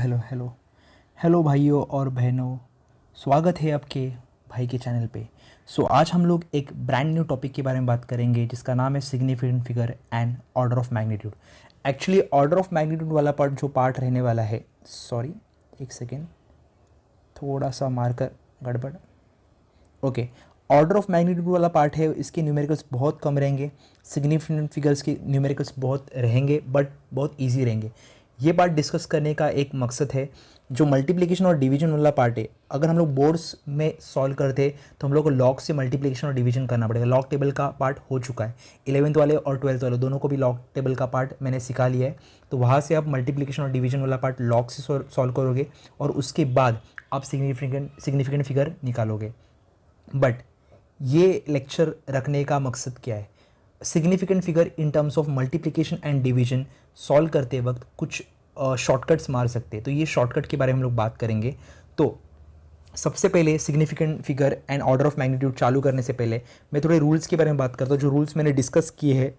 Hello hello hello भाइयों और बहनों, स्वागत है आपके भाई के चैनल पे। आज हम लोग एक ब्रांड न्यू टॉपिक के बारे में बात करेंगे जिसका नाम है significant figure and order of magnitude. Actually order of magnitude वाला पार्ट रहने वाला है, सॉरी एक सेकेंड, थोड़ा सा मार्कर गड़बड़। ओके, ऑर्डर ऑफ मैग्नीट्यूड वाला पार्ट है, इसके न्यूमेरिकल्स बहुत कम रहेंगे। सिग्निफिकेंट फिगर्स के न्यूमेरिकल्स बहुत रहेंगे बट बहुत इजी रहेंगे। ये पार्ट डिस्कस करने का एक मकसद है। जो मल्टीप्लिकेशन और डिवीजन वाला पार्ट है, अगर हम लोग बोर्ड्स में सॉल्व करते तो हम लोग को लॉग से मल्टीप्लिकेशन और डिवीजन करना पड़ेगा। लॉग टेबल का पार्ट हो चुका है, 11th वाले और 12th वाले दोनों को भी लॉग टेबल का पार्ट मैंने सिखा लिया है। तो वहाँ से आप मल्टीप्लिकेशन और डिवीजन वाला पार्ट लॉग से सॉल्व करोगे और उसके बाद आप सिग्निफिकेंट फिगर निकालोगे। बट ये लेक्चर रखने का मकसद क्या है? Significant figure in terms of multiplication and division solve करते वक्त कुछ शॉर्टकट्स मार सकते हैं, तो ये शॉर्टकट के बारे में हम लोग बात करेंगे। तो सबसे पहले significant figure and order of magnitude चालू करने से पहले मैं थोड़े रूल्स के बारे में बात करता हूँ, जो रूल्स मैंने डिस्कस किए हैं,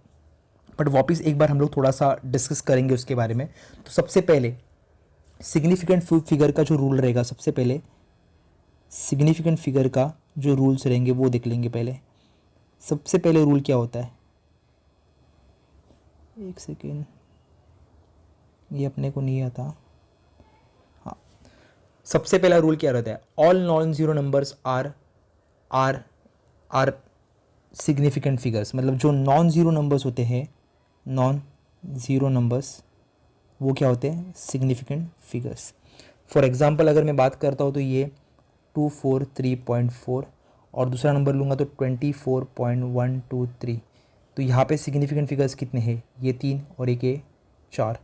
बट वापस एक बार हम लोग थोड़ा सा डिस्कस करेंगे उसके बारे में। तो सबसे पहले सिग्निफिकेंट फिगर का जो रूल रहेगा, सबसे पहले सिग्निफिकेंट फिगर का जो रूल्स रहेंगे वो देख लेंगे। पहले सबसे पहले रूल क्या होता है, एक सेकेंड, ये अपने को नहीं आता। हाँ, सबसे पहला रूल क्या रहता है? All non zero numbers are are are significant figures. मतलब जो नॉन ज़ीरो नंबर्स होते हैं, नॉन ज़ीरो नंबर्स, वो क्या होते हैं? Significant figures. फॉर एग्जांपल अगर मैं बात करता हूँ तो ये 243.4 और दूसरा नंबर लूँगा तो 24.123। तो यहाँ पे सिग्निफिकेंट फिगर्स कितने हैं? ये 3 और एक ये 4।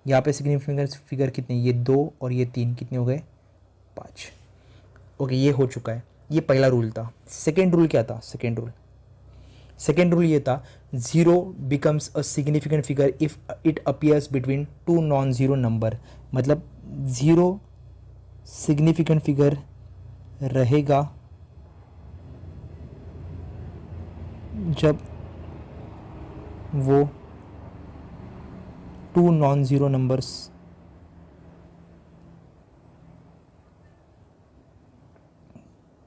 यहाँ पे सिग्निफिकेंट फिगर कितने? ये 2 और ये 3, कितने हो गए? 5। ओके, ये हो चुका है। ये पहला रूल था। सेकेंड रूल क्या था? सेकेंड रूल ये था, zero becomes a significant figure if it appears between two non zero number. मतलब ज़ीरो सिग्निफिकेंट फिगर रहेगा जब वो टू नॉन ज़ीरो नंबर्स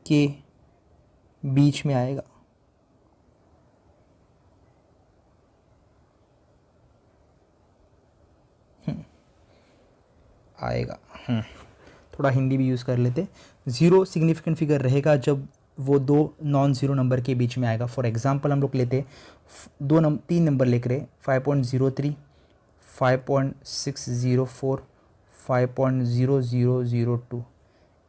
के बीच में आएगा। आएगा थोड़ा हिंदी भी यूज़ कर लेते। ज़ीरो सिग्निफिकेंट फिगर रहेगा जब वो दो नॉन ज़ीरो नंबर के बीच में आएगा। फॉर एग्जांपल हम लोग लेते, तीन नंबर लिख रहे, 5.03, 5.604, 5.0002।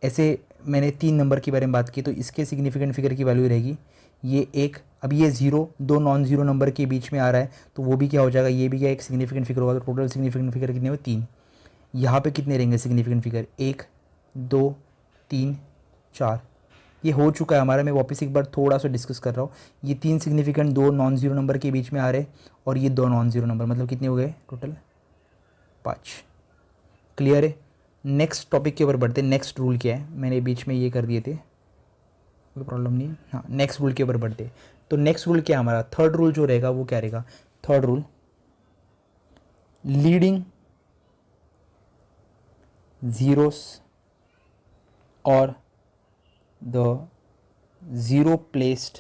ऐसे मैंने तीन नंबर के बारे में बात की, तो इसके सिग्निफिकेंट फिगर की वैल्यू रहेगी ये एक। अब ये ज़ीरो दो नॉन ज़ीरो नंबर के बीच में आ रहा है, तो वो भी क्या हो जाएगा? ये भी क्या एक सिग्निफिकेंट फिगर होगा। तो टोटल सिग्निफिकेंट फिगर कितने हुए? 3। यहाँ पे कितने रहेंगे सिग्निफिकेंट फिगर? 1 2 3 4। ये हो चुका है हमारा। मैं वापस एक बार थोड़ा सा डिस्कस कर रहा हूँ। ये 3 सिग्निफिकेंट दो नॉन ज़ीरो नंबर के बीच में आ रहे और ये दो नॉन ज़ीरो नंबर, मतलब कितने हो गए टोटल? 5। क्लियर है? नेक्स्ट टॉपिक के ऊपर बढ़ते। नेक्स्ट रूल क्या है? मैंने बीच में ये कर दिए थे, कोई प्रॉब्लम नहीं है। हाँ, नेक्स्ट रूल के ऊपर बढ़ते। तो नेक्स्ट रूल क्या हमारा? थर्ड रूल जो रहेगा वो क्या रहेगा? Third rule, leading zeros or the zero placed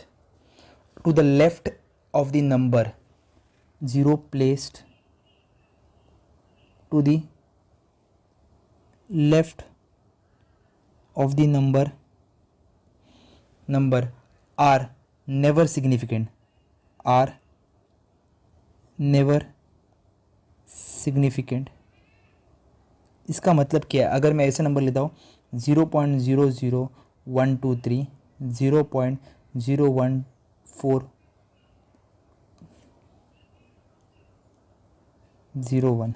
to the left of the number, zero placed to the left of the number are never significant, are never significant। इसका मतलब क्या है? अगर मैं ऐसे नंबर लेता हूँ 0.00123, 0.01401,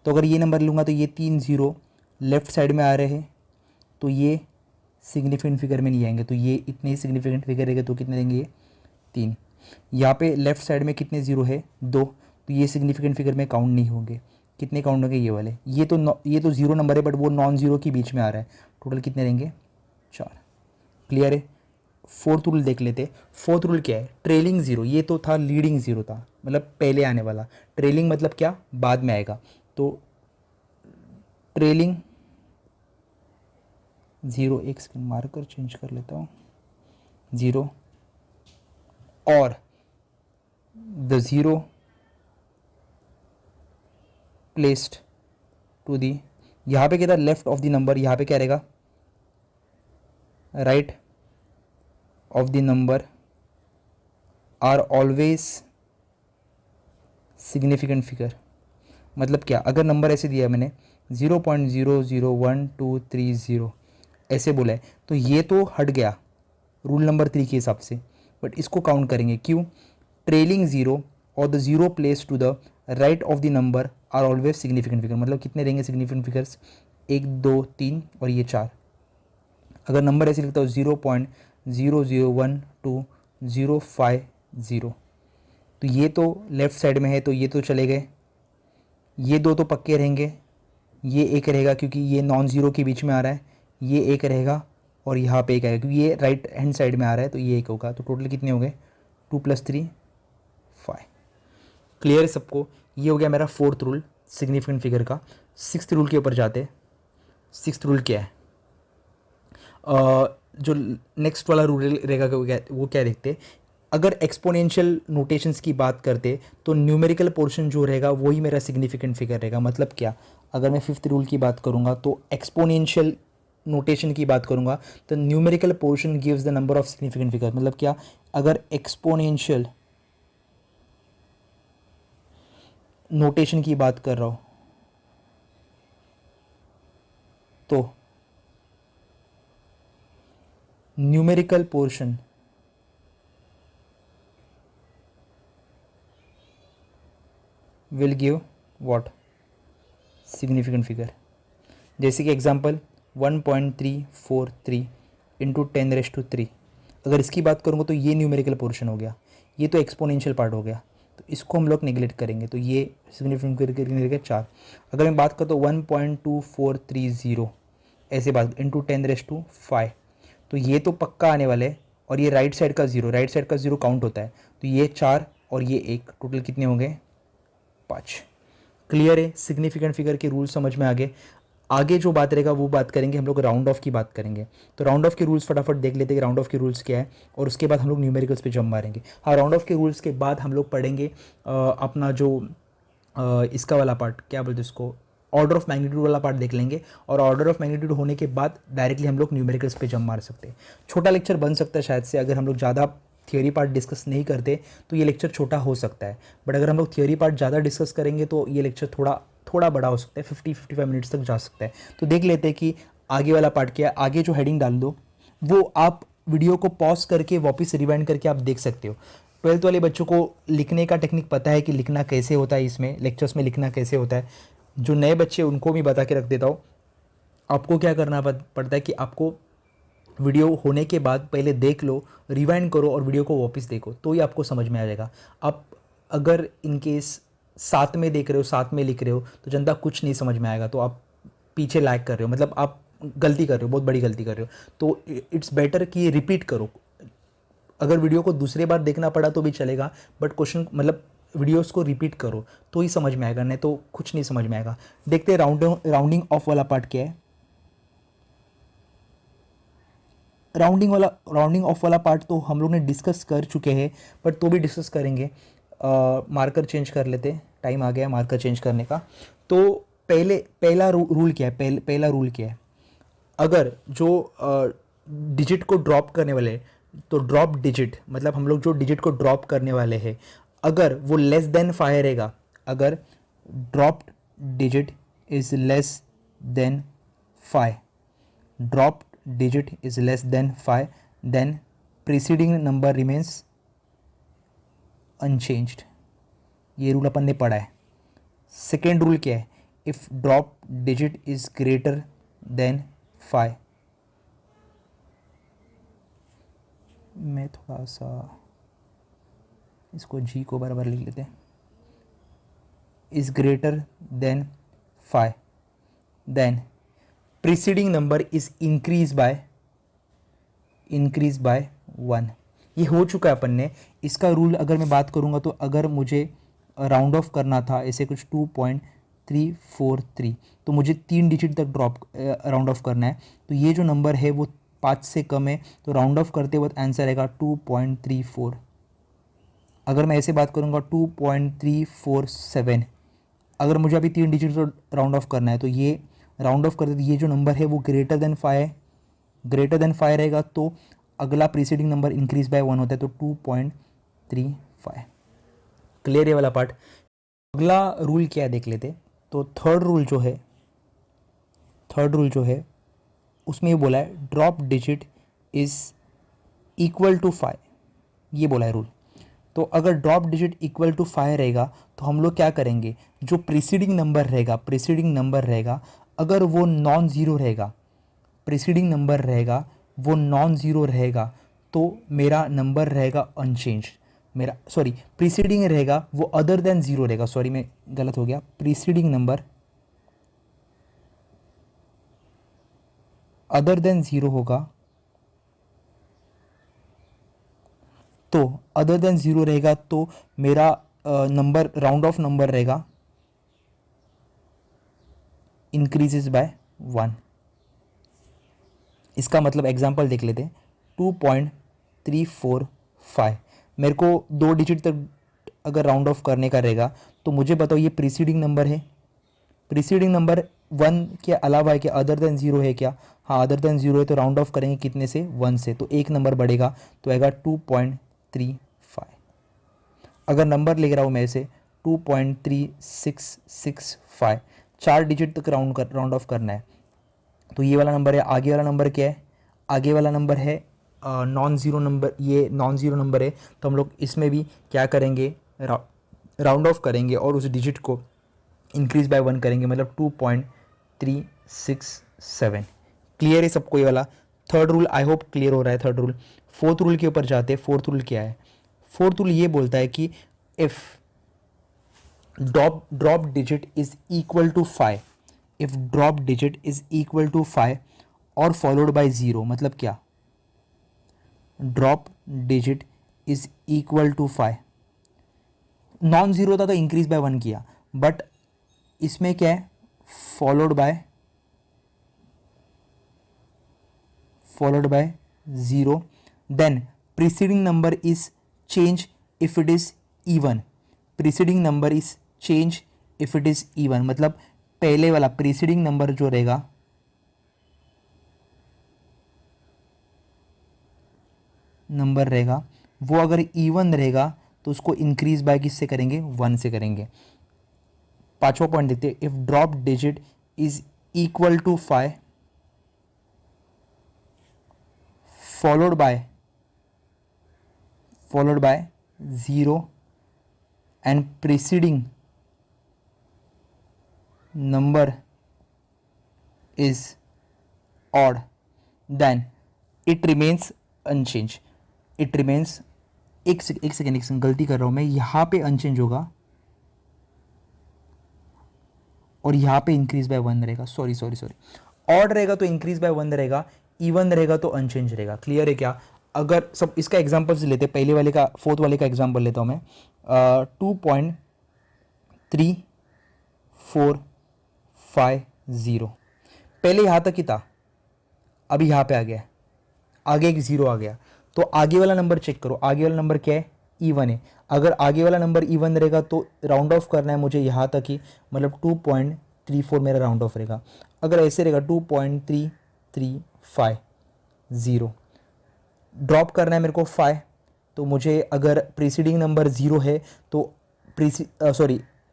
तो अगर ये नंबर लूँगा तो ये 3 ज़ीरो लेफ़्ट साइड में आ रहे हैं, तो ये सिग्निफिकेंट फिगर में नहीं आएंगे। तो ये इतने ही सिग्निफिकेंट फिगर रहेंगे, तो कितने देंगे? ये 3। यहाँ पे लेफ़्ट साइड में कितने ज़ीरो है? 2, तो ये सिग्निफिकेंट फिगर में काउंट नहीं होंगे। कितने काउंट होंगे? ये वाले। ये तो ज़ीरो नंबर है बट वो नॉन ज़ीरो के बीच में आ रहा है। टोटल कितने रहेंगे? 4। क्लियर है? फोर्थ रूल देख लेते। फोर्थ रूल क्या है? Trailing zero. ये तो था लीडिंग ज़ीरो था, मतलब पहले आने वाला। ट्रेलिंग मतलब क्या? बाद में आएगा। तो ट्रेलिंग 0, एक सेकंड मार्कर चेंज कर लेता हूँ, 0 और द 0 प्लेस्ड टू दी, यहाँ पे क्या था लेफ्ट ऑफ द नंबर, यहाँ पे क्या रहेगा right of the number are always significant figure. मतलब क्या, अगर नंबर ऐसे दिया है मैंने 0.001230 ऐसे बोला है तो ये तो हट गया रूल नंबर 3 के हिसाब से, बट इसको काउंट करेंगे क्यों, ट्रेलिंग 0 और the 0 place to the right of the number are always significant figure. मतलब कितने रहेंगे सिग्निफिकेंट फिगर्स, 1 2 3 और ये 4। अगर नंबर ऐसे लिखता हूँ 0.001250, तो ये तो लेफ्ट साइड में है तो ये तो चले गए, ये दो तो पक्के रहेंगे, ये एक रहेगा क्योंकि ये नॉन ज़ीरो के बीच में आ रहा है, ये एक रहेगा और यहाँ पे एक आएगा क्योंकि ये राइट हैंड साइड में आ रहा है तो ये एक होगा। तो टोटल कितने हो गए, 2 + 3 5। क्लियर है सबको, ये हो गया मेरा फोर्थ रूल सिग्निफिकेंट फिगर का। सिक्स्थ रूल के ऊपर जाते। सिक्स्थ रूल क्या है, जो नेक्स्ट वाला रूल रहेगा वो क्या देखते, अगर एक्सपोनेंशियल नोटेशंस की बात करते तो न्यूमेरिकल पोर्शन जो रहेगा वही मेरा सिग्निफिकेंट फिगर रहेगा। मतलब क्या, अगर मैं फिफ्थ रूल की बात करूँगा तो एक्सपोनेंशियल नोटेशन की बात करूँगा तो numerical portion gives the number of significant figure. मतलब क्या, अगर एक्सपोनेंशियल नोटेशन की बात कर रहा हूँ तो numerical portion will give what, significant figure. जैसे कि एग्जांपल 1.343 इंटू 10⁻3। अगर इसकी बात करूँगा तो ये न्यूमेरिकल पोर्शन हो गया, ये तो एक्सपोनेंशियल पार्ट हो गया, तो इसको हम लोग नेगलेक्ट करेंगे, तो ये सिग्निफिकेंट फिगर 4। अगर मैं बात करता हूँ 1.2430 ऐसे बात इंटू 10⁻5, तो ये तो पक्का आने वाला है और ये राइट साइड का ज़ीरो काउंट होता है, तो ये 4 और ये 1 टोटल कितने होंगे 5। क्लियर है, सिग्निफिकेंट फिगर के रूल समझ में आ गए। आगे जो बात रहेगा वो बात करेंगे हम लोग, राउंड ऑफ की बात करेंगे। तो राउंड ऑफ के रूल्स फटाफट देख लेते हैं कि राउंड ऑफ के रूल्स क्या है और उसके बाद हम लोग न्यूमेरिकल्स पे जंप मारेंगे। हाँ, राउंड ऑफ के रूल्स के बाद हम लोग पढ़ेंगे अपना जो इसका वाला पार्ट क्या बोलते हैं उसको, ऑर्डर ऑफ मैग्नीट्यूड वाला पार्ट देख लेंगे और ऑर्डर ऑफ मैग्नीट्यूड होने के बाद डायरेक्टली हम लोग न्यूमेरिकल्स पे जंप मार सकते हैं। छोटा लेक्चर बन सकता है शायद से, अगर हम लोग ज़्यादा थियोरी पार्ट डिस्कस नहीं करते तो ये लेक्चर छोटा हो सकता है, बट अगर हम लोग थियोरी पार्ट ज़्यादा डिस्कस करेंगे तो ये लेक्चर थोड़ा बड़ा हो सकता है, 50-55 मिनट्स तक जा सकता है। तो देख लेते हैं कि आगे वाला पार्ट क्या है। आगे जो हेडिंग डाल दो वो आप वीडियो को पॉज करके वापस रिवाइंड करके आप देख सकते हो। 12th वाले बच्चों को लिखने का टेक्निक पता है कि लिखना कैसे होता है, इसमें लेक्चर्स में लिखना कैसे होता है। जो नए बच्चे उनको भी बता के रख देता हूँ, आपको क्या करना पड़ता है कि आपको वीडियो होने के बाद पहले देख लो, रिवाइंड करो और वीडियो को वापस देखो, तो ही आपको समझ में आ जाएगा। आप अगर इनकेस साथ में देख रहे हो साथ में लिख रहे हो तो जनता कुछ नहीं समझ में आएगा, तो आप पीछे लैग कर रहे हो, मतलब आप गलती कर रहे हो, बहुत बड़ी गलती कर रहे हो। तो इट्स बेटर कि रिपीट करो। अगर वीडियो को दूसरी बार देखना पड़ा तो भी चलेगा, बट क्वेश्चन मतलब वीडियोस को रिपीट करो तो ही समझ में आएगा, नहीं तो कुछ नहीं समझ में आएगा। देखते हैं राउंडिंग ऑफ वाला पार्ट क्या है। राउंडिंग ऑफ वाला पार्ट तो हम लोग ने डिस्कस कर चुके हैं, बट तो भी डिस्कस करेंगे। मार्कर चेंज कर लेते, टाइम आ गया मार्कर चेंज करने का। तो पहला रूल क्या है, पहला रूल क्या है, अगर जो डिजिट को ड्रॉप करने वाले, तो ड्रॉप डिजिट मतलब हम लोग जो डिजिट को ड्रॉप करने वाले हैं अगर वो लेस देन 5 रहेगा, अगर drop digit is less than 5, drop digit is less than 5, then preceding number remains unchanged। ये रूल अपन ने पढ़ा है। सेकेंड रूल क्या है, if drop digit is greater than 5, मैं थोड़ा सा इसको जी को बराबर लिख लेते हैं, is greater than 5 then preceding number is increase by 1। ये हो चुका है अपन ने। इसका रूल अगर मैं बात करूँगा तो अगर मुझे राउंड ऑफ करना था ऐसे कुछ 2.343। तो मुझे 3 डिजिट तक राउंड ऑफ करना है। तो ये जो नंबर है वो 5 से कम है, तो राउंड ऑफ करते वक्त आंसर आएगा 2.34। अगर मैं ऐसे बात करूँगा 2.347। अगर मुझे अभी 3 डिजिट राउंड ऑफ करना है तो ये राउंड ऑफ करते ये जो नंबर है वो ग्रेटर देन 5 रहेगा, तो अगला प्रीसीडिंग नंबर इंक्रीज बाय 1 होता है, तो 2.35। क्लियर है वाला पार्ट। अगला रूल क्या है देख लेते। तो थर्ड रूल जो है उसमें ये बोला है drop digit is equal to 5, ये बोला है रूल। तो अगर ड्रॉप डिजिट इक्वल टू 5 रहेगा तो हम लोग क्या करेंगे, जो प्रीसीडिंग नंबर रहेगा अगर वो नॉन ज़ीरो रहेगा, तो मेरा नंबर रहेगा अनचेंज। प्रीसीडिंग रहेगा वो अदर देन ज़ीरो रहेगा, सॉरी मैं गलत हो गया, preceding number other than zero होगा, तो अदर देन ज़ीरो रहेगा तो मेरा नंबर राउंड ऑफ नंबर रहेगा इंक्रीजेस बाय 1। इसका मतलब एग्जांपल देख लेते हैं। 2.345 मेरे को 2 डिजिट तक अगर राउंड ऑफ करने का रहेगा, तो मुझे बताओ ये प्रीसीडिंग नंबर है, प्रीसीडिंग नंबर 1 के अलावा है क्या, अदर देन ज़ीरो है क्या? हाँ अदर देन ज़ीरो है, तो राउंड ऑफ करेंगे कितने से, 1 से, तो एक नंबर बढ़ेगा तो आएगा 2.35। अगर नंबर ले रहा हूँ मैं इसे 2.3665, 4 डिजिट तक राउंड ऑफ करना है, तो ये वाला नंबर है। आगे वाला नंबर क्या है, आगे वाला नंबर है नॉन ज़ीरो नंबर, ये नॉन ज़ीरो नंबर है, तो हम लोग इसमें भी क्या करेंगे, राउंड ऑफ करेंगे और उस डिजिट को इंक्रीज बाय 1 करेंगे, मतलब 2.367। क्लियर है सबको ये वाला third rule? I hope clear हो रहा है थर्ड रूल। फोर्थ रूल के ऊपर जाते हैं। फोर्थ रूल क्या है? फोर्थ रूल ये बोलता है कि if drop digit is equal to 5, if drop digit is equal to 5 और फॉलोड बाय ज़ीरो, मतलब क्या, drop digit is equal to 5, non zero था तो इंक्रीज बाय 1 किया, बट इसमें क्या है, followed by zero, then preceding number is change if it is even, preceding number is change if it is even, मतलब पहले वाला प्रीसीडिंग नंबर जो रहेगा वो अगर इवन रहेगा तो उसको इंक्रीज बाय किससे करेंगे, 1 से करेंगे। पांचवा पॉइंट देखते हैं, if drop digit is equal to 5 followed by 0 and preceding number is odd, then it remains unchange. एक सेकेंड गलती कर रहा हूं मैं, यहां पे अनचेंज होगा और यहाँ पे इंक्रीज बाय 1 रहेगा, सॉरी ऑड रहेगा तो इंक्रीज बाय 1 रहेगा, इवन रहेगा तो अनचेंज रहेगा। क्लियर है क्या? अगर सब इसका एग्जांपल्स लेते हैं, पहले वाले का फोर्थ वाले का एग्जांपल लेता हूँ मैं। 2.3450 पहले यहाँ तक ही था, अभी यहाँ पे आ गया, आगे एक ज़ीरो आ गया, तो आगे वाला नंबर चेक करो, आगे वाला नंबर क्या है, इवन है। अगर आगे वाला नंबर इवन रहेगा तो राउंड ऑफ करना है मुझे यहाँ तक ही, मतलब 2.34 मेरा राउंड ऑफ रहेगा। अगर ऐसे रहेगा 2.3350, ड्रॉप करना है मेरे को 5, तो मुझे अगर प्रीसीडिंग नंबर ज़ीरो है तो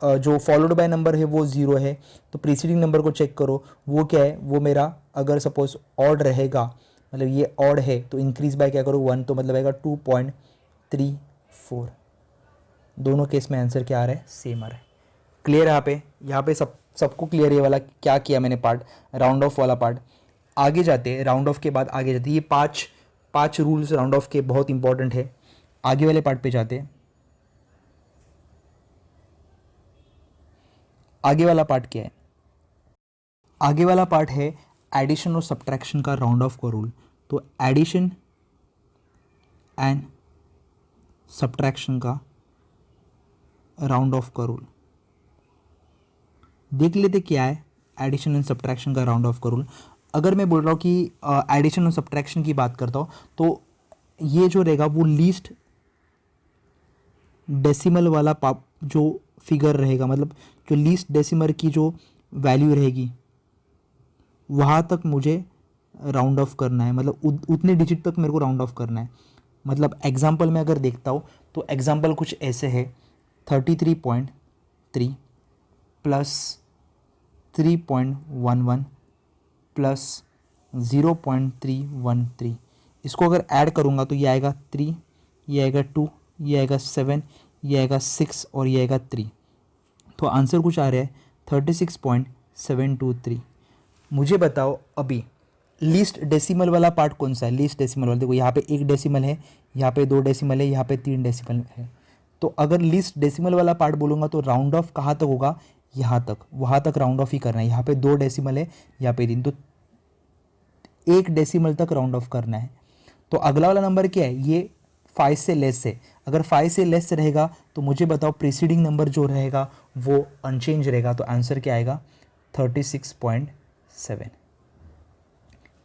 जो फॉलोड बाय नंबर है वो ज़ीरो है, तो प्रीसीडिंग नंबर को चेक करो वो क्या है, वो मेरा अगर सपोज ऑड रहेगा, मतलब ये ऑड है, तो इंक्रीज बाय क्या करो 1, तो मतलब आएगा 2.34। दोनों केस में आंसर क्या आ रहा है, सेम आ रहा है। क्लियर है यहाँ पे सबको क्लियर है ये वाला क्या किया मैंने पार्ट, राउंड ऑफ वाला पार्ट। आगे जाते हैं, राउंड ऑफ के बाद आगे जाते हैं, ये पांच रूल्स राउंड ऑफ के बहुत इंपॉर्टेंट है। आगे वाले पार्ट पे जाते हैं। आगे वाला पार्ट क्या है? आगे वाला पार्ट है एडिशन और सब्ट्रैक्शन का राउंड ऑफ का रूल। तो एडिशन एंड सब्ट्रैक्शन का राउंड ऑफ का रूल, देख लेते क्या है एडिशन एंड सब्ट्रैक्शन का राउंड ऑफ का रूल। अगर मैं बोल रहा हूँ कि एडिशन और सब्ट्रैक्शन की बात करता हूँ तो ये जो रहेगा वो लीस्ट डेसिमल वाला जो फिगर रहेगा, मतलब जो लीस्ट डेसिमल की जो वैल्यू रहेगी वहाँ तक मुझे राउंड ऑफ करना है, मतलब उतने डिजिट तक मेरे को राउंड ऑफ करना है। मतलब एग्जांपल में अगर देखता हूँ तो एग्जांपल कुछ ऐसे है 33.3 प्लस 3.11 प्लस 0.313। इसको अगर ऐड करूँगा तो ये आएगा 3, ये आएगा 2, ये आएगा 7, ये आएगा 6 और ये आएगा 3। तो आंसर कुछ आ रहा है 36.723। मुझे बताओ अभी लीस्ट डेसिमल वाला पार्ट कौन सा है। लीस्ट डेसिमल वाला देखो, यहाँ पे 1 डेसिमल है, यहाँ पे 2 डेसिमल है, यहाँ पे 3 डेसिमल है। तो अगर लीस्ट डेसिमल वाला पार्ट बोलूँगा तो राउंड ऑफ कहाँ तक होगा, यहाँ तक, वहाँ तक राउंड ऑफ ही करना है। यहाँ पे 2 डेसिमल है, यहाँ पे 3, तो 1 डेसिमल तक राउंड ऑफ करना है। तो अगला वाला नंबर क्या है, ये 5 से लेस है। अगर 5 से लेस रहेगा तो मुझे बताओ प्रीसीडिंग नंबर जो रहेगा वो अनचेंज रहेगा। तो आंसर क्या आएगा 36.7।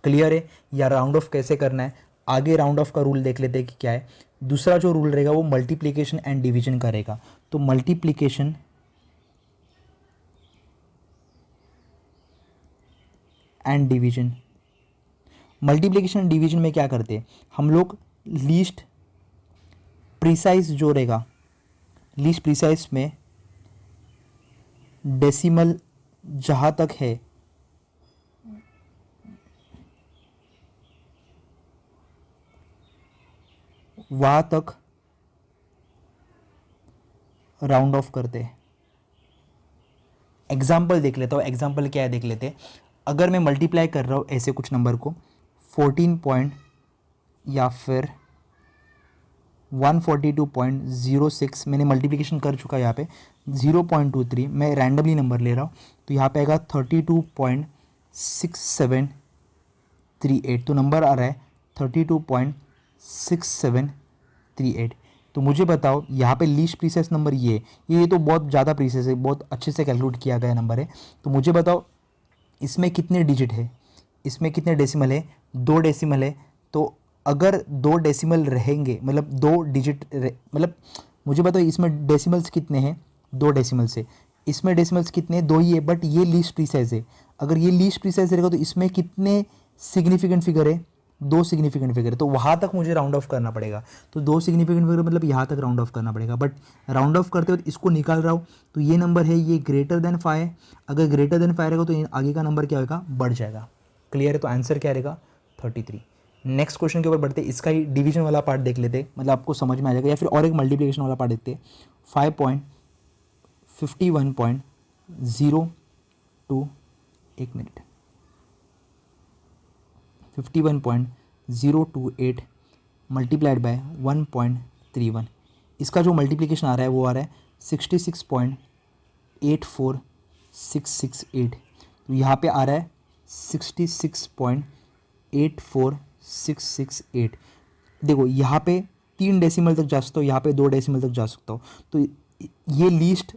क्लियर है। या राउंड ऑफ कैसे करना है, आगे राउंड ऑफ का रूल देख लेते हैं कि क्या है। दूसरा जो रूल रहेगा वो मल्टीप्लिकेशन एंड डिवीजन का रहेगा। तो multiplication and division, multiplication and division में क्या करते हैं हम लोग, लीस्ट प्रिसाइज जो रहेगा, लीस्ट प्रिसाइज में डेसिमल जहाँ तक है वहाँ तक राउंड ऑफ करते हैं। एग्जाम्पल देख लेता हूँ, एग्जाम्पल क्या है देख लेते हैं। अगर मैं मल्टीप्लाई कर रहा हूँ ऐसे कुछ नंबर को 14 पॉइंट या फिर 142.06, मैंने मल्टीप्लिकेशन कर चुका है यहाँ पे 0.23, मैं रैंडमली नंबर ले रहा हूँ तो यहाँ पे आएगा 32.6738। तो नंबर आ रहा है 32.6738। तो मुझे बताओ यहाँ पे लीस्ट प्रीसेस नंबर ये तो बहुत ज़्यादा प्रीसेस है, बहुत अच्छे से कैलकुलेट किया गया नंबर है। तो मुझे बताओ इसमें कितने डिजिट है, इसमें कितने डेसिमल है, 2 डेसिमल है। तो अगर 2 डेसिमल रहेंगे, मतलब 2 डिजिट मतलब मुझे बताओ इसमें डेसिमल्स कितने हैं, 2 डेसिमल्स है। इसमें डेसिमल्स कितने हैं, 2 ही है, बट ये लीस्ट प्रीसाइज है। अगर ये लीस्ट प्रीसाइज रहेगा तो इसमें कितने सिग्निफिकेंट फिगर है, 2 सिग्निफिकेंट फिगर है। तो वहाँ तक मुझे राउंड ऑफ करना पड़ेगा। तो 2 सिग्निफिकेंट फिगर मतलब यहाँ तक राउंड ऑफ करना पड़ेगा। बट राउंड ऑफ करते वक्त इसको निकाल रहा हूँ तो ये नंबर है, ये ग्रेटर देन 5 है। अगर ग्रेटर देन 5 रहेगा तो आगे का नंबर क्या होगा, बढ़ जाएगा। क्लियर है। तो आंसर क्या रहेगा 33। नेक्स्ट क्वेश्चन के ऊपर बढ़ते, इसका ही डिवीजन वाला पार्ट देख लेते, मतलब आपको समझ में आ जाएगा। या फिर और एक मल्टीप्लिकेशन वाला पार्ट देखते 5.51.02, एक मिनट, 51.028 मल्टीप्लाइड बाय 1.31। इसका जो मल्टीप्लिकेशन आ रहा है वो आ रहा है 66.84668। तो यहाँ पे आ रहा है 66.84668। देखो यहाँ पे 3 डेसिमल तक जा सकता हूँ, यहाँ पे 2 डेसिमल तक जा सकता हूँ। तो ये लीस्ट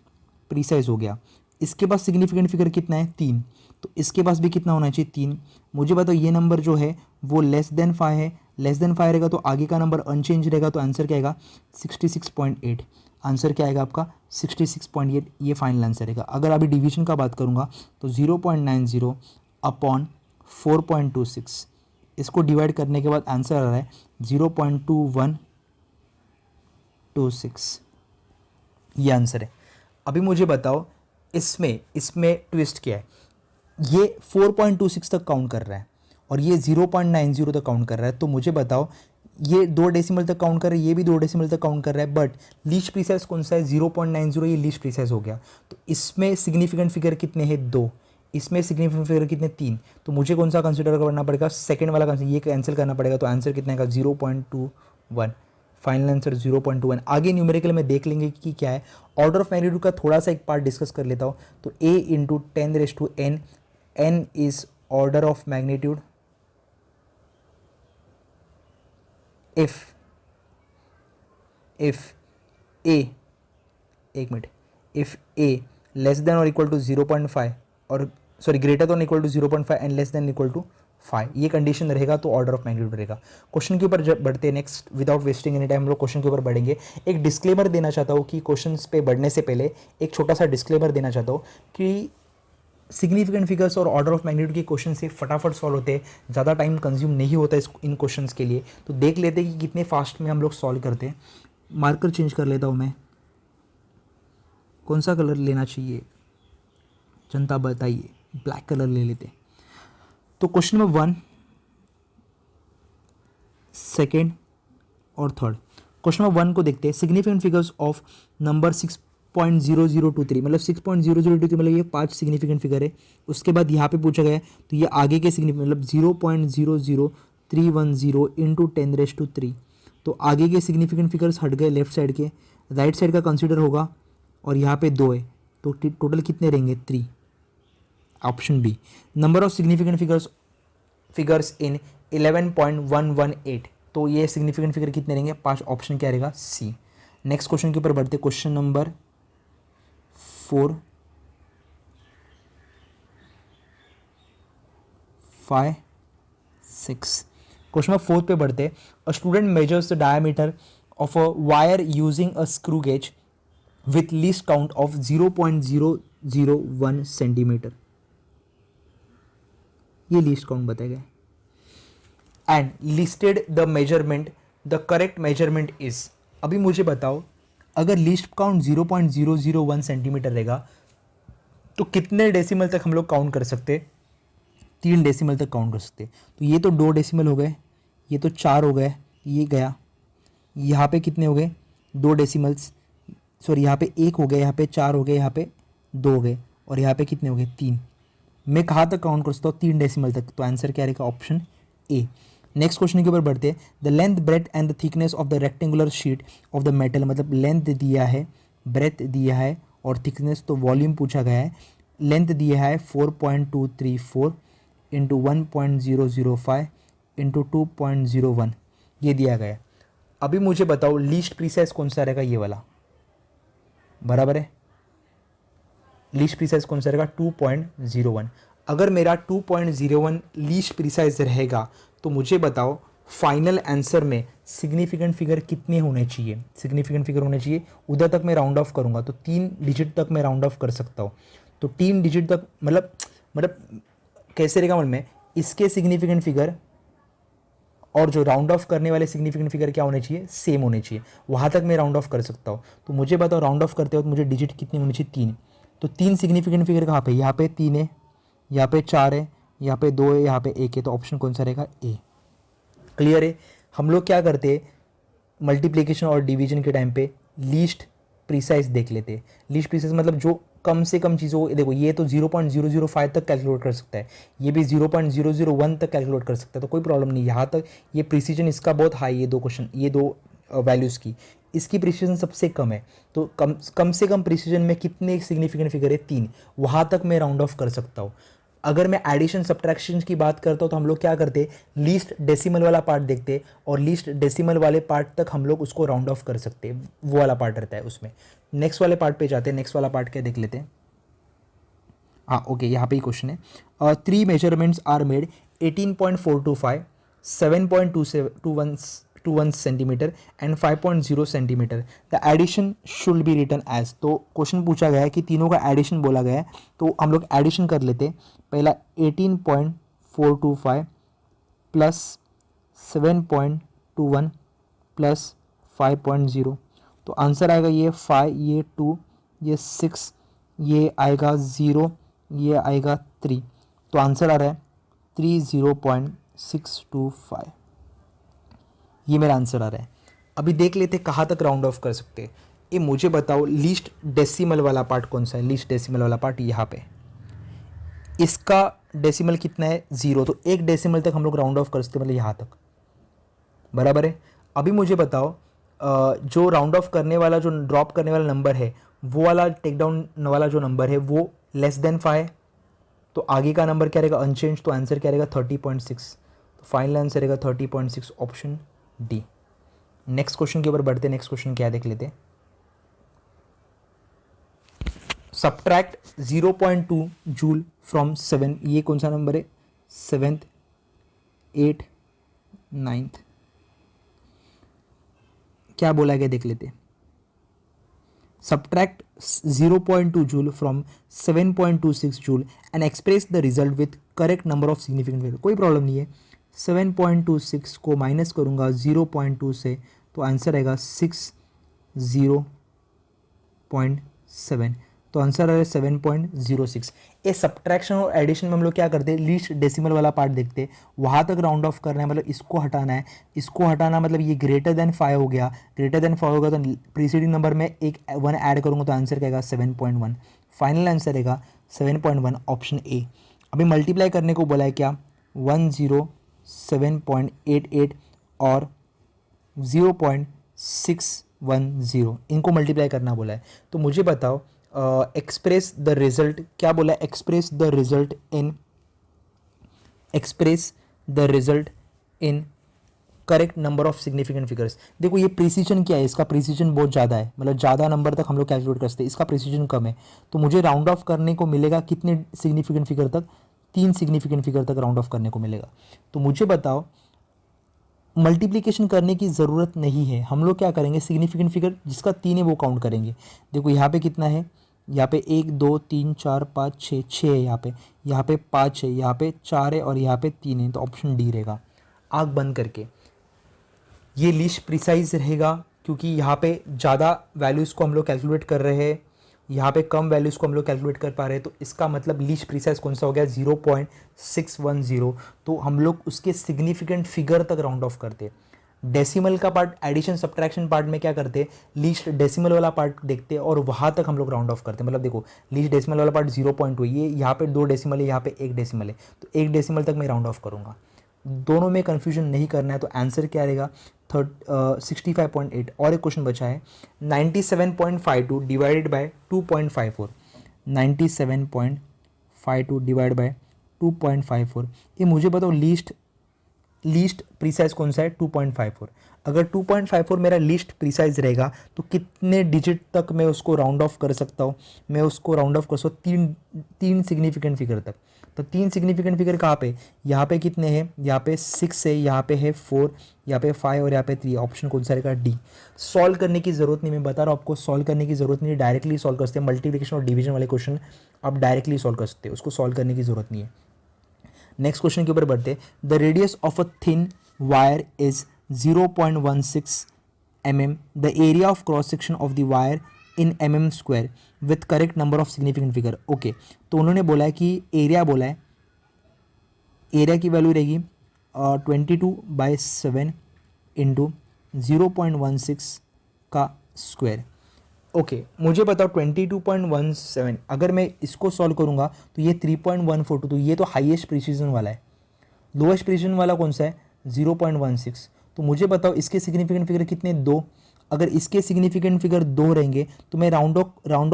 प्रीसाइज हो गया। इसके पास सिग्निफिकेंट फिगर कितना है, 3। तो इसके पास भी कितना होना चाहिए, 3। मुझे बताओ ये नंबर जो है वो लेस देन 5 है। लेस देन 5 रहेगा तो आगे का नंबर अनचेंज रहेगा। तो आंसर क्या आएगा 66.8। आंसर क्या आएगा आपका 66.8, ये फाइनल आंसर रहेगा। अगर अभी डिवीजन का बात करूँगा तो 0.90 अपॉन 4.26, इसको डिवाइड करने के बाद आंसर आ रहा है 0.2126। ये आंसर है। अभी मुझे बताओ इसमें इसमें ट्विस्ट क्या है। ये 4.26 तक काउंट कर रहा है और ये 0.90 तक काउंट कर रहा है। तो मुझे बताओ ये 2 डेसिमल तक काउंट कर रहा है, ये भी 2 डेसिमल तक काउंट कर रहा है, बट लीस्ट प्रीसाइज कौन सा है 0.90, ये लीस्ट प्रीसाइज हो गया। तो इसमें सिग्निफिकेंट फिगर कितने हैं, 2। इसमें सिग्निफिकेंट फिगर कितने, 3। तो मुझे कौन सा कंसिडर करना पड़ेगा, सेकंड वाला कंसिडर, ये कैंसिल करना पड़ेगा। तो आंसर कितने का 0.21, फाइनल आंसर 0.21। आगे न्यूमेरिकल में देख लेंगे कि क्या है। ऑर्डर ऑफ मैग्नीट्यूड का थोड़ा सा एक पार्ट डिस्कस कर लेता हूँ। तो a into 10⁻n, n is order of magnitude if a, एक minute, if a less than और इक्वल टू 0.5 और sorry greater than equal to 0.5 and less than equal to 5, ये कंडीशन रहेगा तो ऑर्डर ऑफ मैग्नीट्यूड रहेगा। Question के ऊपर जब बढ़ते हैं next, without wasting any time हम लोग क्वेश्चन के ऊपर बढ़ेंगे। एक डिस्क्लेमर देना चाहता हूँ कि क्वेश्चन पे बढ़ने से पहले एक छोटा सा डिस्क्लेमर देना चाहता हूँ कि सिग्निफिकेंट फिगर्स और ऑर्डर ऑफ मैग्नीट्यूड के क्वेश्चन से फटाफट सॉल्व होते हैं, ज़्यादा टाइम कंज्यूम नहीं होता है इन क्वेश्चंस के लिए। तो देख लेते हैं कि कितने फास्ट में हम लोग सॉल्व करते हैं। मार्कर चेंज कर लेता हूँ मैं, कौन सा कलर लेना चाहिए जनता बताइए, ब्लैक कलर ले लेते हैं। तो क्वेश्चन नंबर 1, सेकेंड और थर्ड। क्वेश्चन नंबर 1 को देखते हैं। सिग्निफिकेंट फिगर्स ऑफ नंबर 6.0023, मतलब 6.0023 मतलब ये 5 सिग्निफिकेंट फिगर है। उसके बाद यहाँ पे पूछा गया है तो ये आगे के सिग्निफिकेंट मतलब 0.00310 इंटू 10⁻3। तो आगे के सिग्निफिकेंट फिगर्स हट गए लेफ्ट साइड के, राइट साइड का कंसिडर होगा और यहाँ पे 2 है तो टोटल कितने रहेंगे 3, option B. Number of significant figures in 11.118, तो ये सिग्निफिकेंट फिगर कितने रहेंगे 5, ऑप्शन क्या रहेगा सी। नेक्स्ट क्वेश्चन के ऊपर बढ़ते, क्वेश्चन नंबर 4, 5, 6। क्वेश्चन नंबर 4 पे बढ़ते। A student measures the diameter of a wire using a screw gauge with least count of 0.001 centimetre, ये लीस्ट काउंट बताया गया and listed the measurement, the correct measurement is. अभी मुझे बताओ अगर least count 0.001 centimetre रहेगा तो कितने डेसिमल तक हम लोग काउंट कर सकते, 3 डेसिमल तक काउंट कर सकते। तो ये तो 2 डेसिमल हो गए, ये तो 4 हो गए, ये गया, यहाँ पे कितने हो गए 2 डेसिमल्स, सॉरी यहाँ पे 1 हो गया, यहाँ पे 4 हो गए, यहाँ पे 2 हो गए और यहाँ पे कितने हो गए 3। मैं कहाँ तक काउंट कर सकता हूँ 3 डेसिमल तक, तो आंसर क्या रहेगा ऑप्शन ए। नेक्स्ट क्वेश्चन के ऊपर बढ़ते हैं। The length breadth and the thickness of the rectangular sheet of the metal, मतलब लेंथ दिया है, ब्रेथ दिया है और थिकनेस तो वॉल्यूम पूछा गया है। लेंथ दिया है 4.234 इंटू 1.005 इंटू 2.01, ये दिया गया है। अभी मुझे बताओ लीस्ट प्रीसाइज कौन सा रहेगा, ये वाला बराबर है। लीस्ट प्रीसाइज कौन सा रहेगा 2.01। अगर मेरा 2.01 लीस्ट प्रीसाइज रहेगा तो मुझे बताओ फाइनल आंसर में सिग्निफिकेंट फिगर कितने होने चाहिए, सिग्निफिकेंट फिगर होने चाहिए। उधर तक मैं राउंड ऑफ करूंगा तो 3 डिजिट तक मैं राउंड ऑफ कर सकता हूँ। तो 3 डिजिट तक मतलब कैसे रहेगा मन में, इसके सिग्निफिकेंट फिगर और जो राउंड ऑफ करने वाले सिग्निफिकेंट फिगर क्या होने चाहिए, सेम होने चाहिए, वहाँ तक मैं राउंड ऑफ कर सकता हूँ। तो मुझे बताओ राउंड ऑफ करते वक्त मुझे डिजिट कितनी होनी चाहिए 3। तो 3 सिग्निफिकेंट फिगर कहाँ पे, यहाँ पे 3 है, यहाँ पे 4 है, यहाँ पे 2 है, यहाँ पे 1 है, तो ऑप्शन कौन सा रहेगा ए। क्लियर है। हम लोग क्या करते हैं मल्टीप्लिकेशन और डिवीजन के टाइम पे लीस्ट प्रीसाइज देख लेते हैं। लीस्ट प्रीसाइज मतलब जो कम से कम चीज़ों, देखो ये तो 0.005 तक कैलकुलेट कर सकता है, ये भी 0.001 तक कैलकुलेट कर सकता है, तो कोई प्रॉब्लम नहीं। यहाँ तक ये प्रिसीजन इसका बहुत हाई, ये 2 क्वेश्चन, ये 2 वैल्यूज़ की, इसकी प्रिसीजन सबसे कम है। तो कम से कम प्रिसीजन में कितने सिग्निफिकेंट फिगर है 3, वहाँ तक मैं राउंड ऑफ कर सकता हूँ। अगर मैं एडिशन सब्ट्रैक्शन की बात करता हूँ तो हम लोग क्या करते हैं लीस्ट डेसिमल वाला पार्ट देखते हैं और लीस्ट डेसिमल वाले पार्ट तक हम लोग उसको राउंड ऑफ कर सकते हैं, वो वाला पार्ट रहता है उसमें। नेक्स्ट वाले पार्ट पे जाते हैं, नेक्स्ट वाला पार्ट क्या देख लेते हैं। हाँ ओके, यहाँ पे ही क्वेश्चन है। 3 measurements are made 18.425, 7.21 centimetre and 5.0 centimetre. The addition should be written as. तो क्वेश्चन पूछा गया है कि तीनों का एडिशन बोला गया है, तो हम लोग एडिशन कर लेते हैं। पहला 18.425 प्लस 7.21 प्लस 5.0, तो आंसर आएगा ये 5, ये 2, ये 6, ये आएगा 0, ये आएगा 3, तो आंसर आ रहा है 30.625, ये मेरा आंसर आ रहा है। अभी देख लेते कहाँ तक राउंड ऑफ कर सकते हैं। ये मुझे बताओ लीस्ट डेसिमल वाला पार्ट कौन सा है, लीस्ट डेसिमल वाला पार्ट यहाँ पे, इसका डेसिमल कितना है 0, तो 1 डेसिमल तक हम लोग राउंड ऑफ कर सकते हैं, मतलब यहाँ तक बराबर है। अभी मुझे बताओ जो राउंड ऑफ करने वाला, जो ड्रॉप करने वाला नंबर है, वो वाला टेक डाउन वाला जो नंबर है वो लेस देन 5, तो आगे का नंबर क्या रहेगा अनचेंज, तो आंसर क्या रहेगा 30.6, तो फाइनल आंसर रहेगा 30.6, ऑप्शन डी। नेक्स्ट क्वेश्चन के ऊपर बढ़ते हैं। नेक्स्ट क्वेश्चन क्या देख लेते हैं। सब्ट्रैक्ट 0.2 जूल फ्रॉम 7, ये कौन सा नंबर है, 7th 8th 9th, क्या बोला गया देख लेते। Subtract 0.2 joule from 7.26 joule and express the result with correct number of significant figure. कोई प्रॉब्लम नहीं है, 7.26 को माइनस करूंगा 0.2 से तो आंसर आएगा 6.7, तो आंसर है 7.06। ये सब्ट्रैक्शन और एडिशन में हम लोग क्या करते हैं, लीस्ट डेसिमल वाला पार्ट देखते हैं, वहाँ तक राउंड ऑफ करना है, मतलब इसको हटाना है, इसको हटाना मतलब ये ग्रेटर देन 5 हो गया, ग्रेटर देन 5 होगा तो प्रीसीडिंग नंबर में एक 1 ऐड करूँगा तो आंसर क्या आएगा 7.1। फाइनल आंसर रहेगा 7.1 ऑप्शन ए। अभी मल्टीप्लाई करने को बोला है क्या, 107.88 और 0.610, इनको मल्टीप्लाई करना बोला है। तो मुझे बताओ एक्सप्रेस द रिजल्ट, क्या बोला है, express the result in correct number of significant figures. देखो ये प्रिसीजन क्या है, इसका प्रिसीजन बहुत ज़्यादा है, मतलब ज़्यादा नंबर तक हम लोग कैलकुलेट करते हैं, इसका प्रिसीजन कम है, तो मुझे राउंड ऑफ करने को मिलेगा कितने सिग्निफिकेंट फिगर तक, 3 सिग्निफिकेंट फिगर तक राउंड ऑफ करने को मिलेगा। तो मुझे बताओ मल्टीप्लिकेशन करने की ज़रूरत नहीं है, हम लोग क्या करेंगे, सिग्निफिकेंट फिगर जिसका 3 है वो काउंट करेंगे। देखो यहाँ पे कितना है, यहाँ पे 1 2 3 4 5 6 है, यहाँ पे 5 है, यहाँ पे 4 है और यहाँ पे 3 है, तो ऑप्शन डी रहेगा। आँख बंद करके, ये लिस्ट प्रिसाइज रहेगा क्योंकि यहाँ पे ज़्यादा वैल्यूज़ को हम लोग कैलकुलेट कर रहे हैं, यहाँ पे कम वैल्यूज़ को हम लोग कैलकुलेट कर पा रहे हैं, तो इसका मतलब लीस्ट प्रिसाइज कौन सा हो गया, 0.610। तो हम लोग उसके सिग्निफिकेंट फिगर तक राउंड ऑफ करते हैं। डेसिमल का पार्ट, एडिशन सब्ट्रैक्शन पार्ट में क्या करते हैं, लीस्ट डेसिमल वाला पार्ट देखते हैं और वहाँ तक हम लोग राउंड ऑफ करते हैं। मतलब देखो लीस्ट डेसिमल वाला पार्ट 0.2, ये यहाँ पे 2 डेसिमल है, यहाँ पे 1 डेसिमल है, तो 1 डेसिमल तक मैं राउंड ऑफ करूँगा। दोनों में कन्फ्यूजन नहीं करना है, तो आंसर क्या रहेगा 65.8। और एक क्वेश्चन बचा है, 97.52 डिवाइडेड बाय 2.54, 97.52 डिवाइड बाय 2.54, ये मुझे बताओ लीस्ट प्रीसाइज कौन सा है, 2.54। अगर 2.54 मेरा लीस्ट प्रीसाइज रहेगा तो कितने डिजिट तक मैं उसको राउंड ऑफ कर सकता हूँ, मैं उसको राउंड ऑफ कर सकता हूँ तीन सिग्निफिकेंट फिगर तक। तो 3 सिग्निफिकेंट फिगर कहाँ पे, यहाँ पे कितने हैं, यहाँ पे 6 है, यहाँ पे है 4, यहाँ पे 5 और यहाँ पे 3, ऑप्शन कौन सा रहेगा, डी। सॉल्व करने की ज़रूरत नहीं, मैं बता रहा हूँ आपको, सॉल्व करने की ज़रूरत नहीं है, डायरेक्टली सॉल्व कर सकते हैं। मल्टीप्लिकेशन और डिवीजन वाले क्वेश्चन आप डायरेक्टली सॉल्व कर सकते हैं, उसको सॉल्व करने की ज़रूरत नहीं है। नेक्स्ट क्वेश्चन के ऊपर बढ़ते, the radius of a thin wire is 0.16 mm, the area of cross section of the wire in mm square with correct number of significant figure. Okay, तो उन्होंने बोला है कि एरिया बोला है, एरिया की वैल्यू रहेगी 22/7 इंटू 0.16 का स्क्वायर। ओके, मुझे बताओ 22.17, अगर मैं इसको सॉल्व करूंगा तो ये 3.142, तो ये तो हाईएस्ट प्रिसीजन वाला है, लोएस्ट प्रिसीजन वाला कौन सा है 0.16। तो मुझे बताओ इसके सिग्निफिकेंट फिगर कितने, 2। अगर इसके सिग्निफिकेंट फिगर 2 रहेंगे तो मैं राउंड